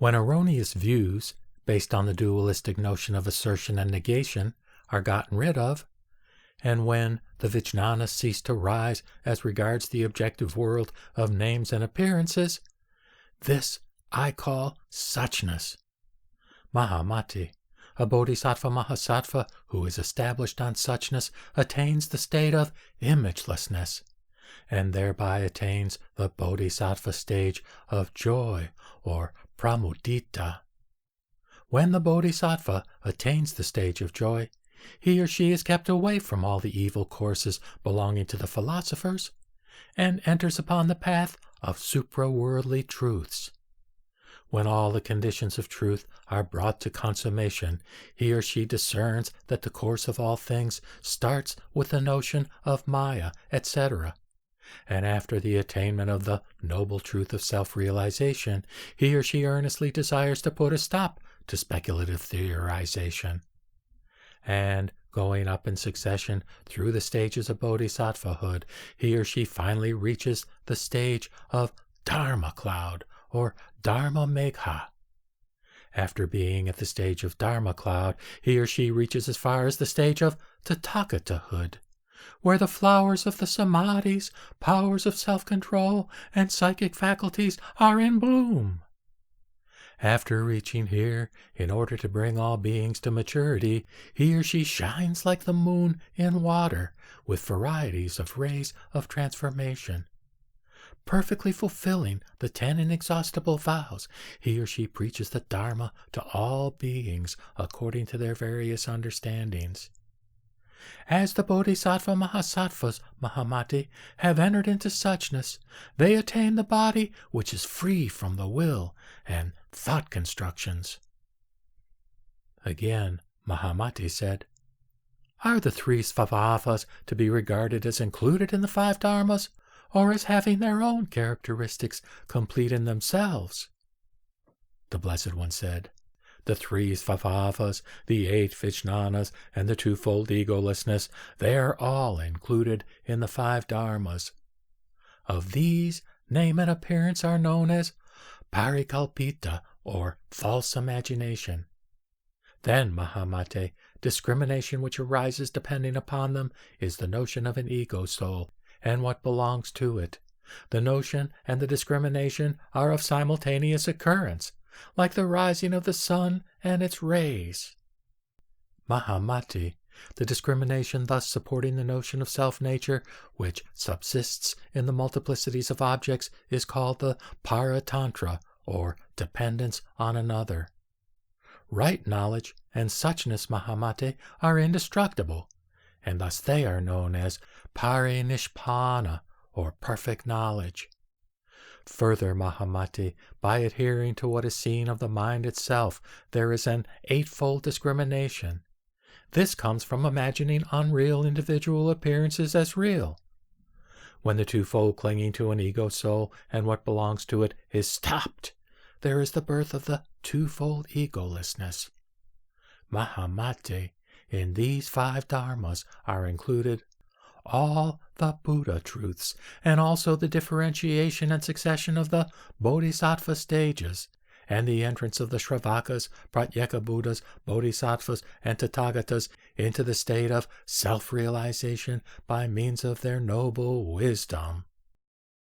When erroneous views, based on the dualistic notion of assertion and negation, are gotten rid of, and when the Vijnanas cease to rise as regards the objective world of names and appearances, this I call Suchness. Mahamati, a Bodhisattva Mahasattva who is established on Suchness, attains the state of imagelessness, and thereby attains the Bodhisattva stage of joy or pramudita. When the Bodhisattva attains the stage of joy, he or she is kept away from all the evil courses belonging to the philosophers, and enters upon the path of supra-worldly truths. When all the conditions of truth are brought to consummation, he or she discerns that the course of all things starts with the notion of Maya, etc., and after the attainment of the noble truth of self-realization, he or she earnestly desires to put a stop to speculative theorization. And, going up in succession through the stages of bodhisattvahood, he or she finally reaches the stage of Dharma cloud, or Dharma megha. After being at the stage of Dharma cloud, he or she reaches as far as the stage of Tathagatahood, where the flowers of the samadhis, powers of self-control, and psychic faculties are in bloom. After reaching here, in order to bring all beings to maturity, he or she shines like the moon in water, with varieties of rays of transformation. Perfectly fulfilling the 10 inexhaustible vows, he or she preaches the Dharma to all beings according to their various understandings. As the Bodhisattva Mahasattvas, Mahamati, have entered into Suchness, they attain the body which is free from the will and thought constructions. Again, Mahamati said, Are the 3 svabhavas to be regarded as included in the 5 dharmas, or as having their own characteristics complete in themselves? The Blessed One said, The 3 svabhavas, the 8 vijnanas, and the twofold egolessness, they are all included in the 5 dharmas. Of these, name and appearance are known as parikalpita, or false imagination. Then, Mahamate, discrimination which arises depending upon them is the notion of an ego soul, and what belongs to it. The notion and the discrimination are of simultaneous occurrence, like the rising of the sun and its rays. Mahamati, the discrimination thus supporting the notion of self-nature, which subsists in the multiplicities of objects, is called the paratantra, or dependence on another. Right knowledge and suchness, Mahamate, are indestructible, and thus they are known as parinishpana, or perfect knowledge. Further, Mahamati, by adhering to what is seen of the mind itself, there is an 8-fold discrimination. This comes from imagining unreal individual appearances as real. When the twofold clinging to an ego soul and what belongs to it is stopped, there is the birth of the twofold egolessness. Mahamate, in these 5 dharmas are included all the Buddha truths, and also the differentiation and succession of the Bodhisattva stages, and the entrance of the Shravakas, Pratyeka Buddhas, Bodhisattvas, and Tathagatas into the state of self-realization by means of their noble wisdom.